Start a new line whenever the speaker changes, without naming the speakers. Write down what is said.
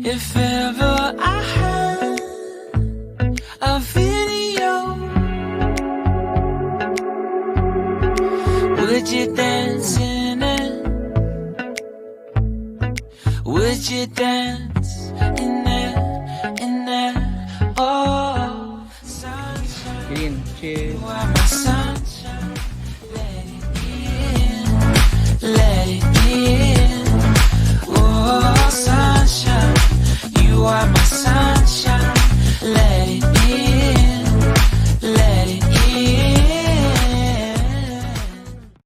If ever I had a video, would you dance in it? Would you dance in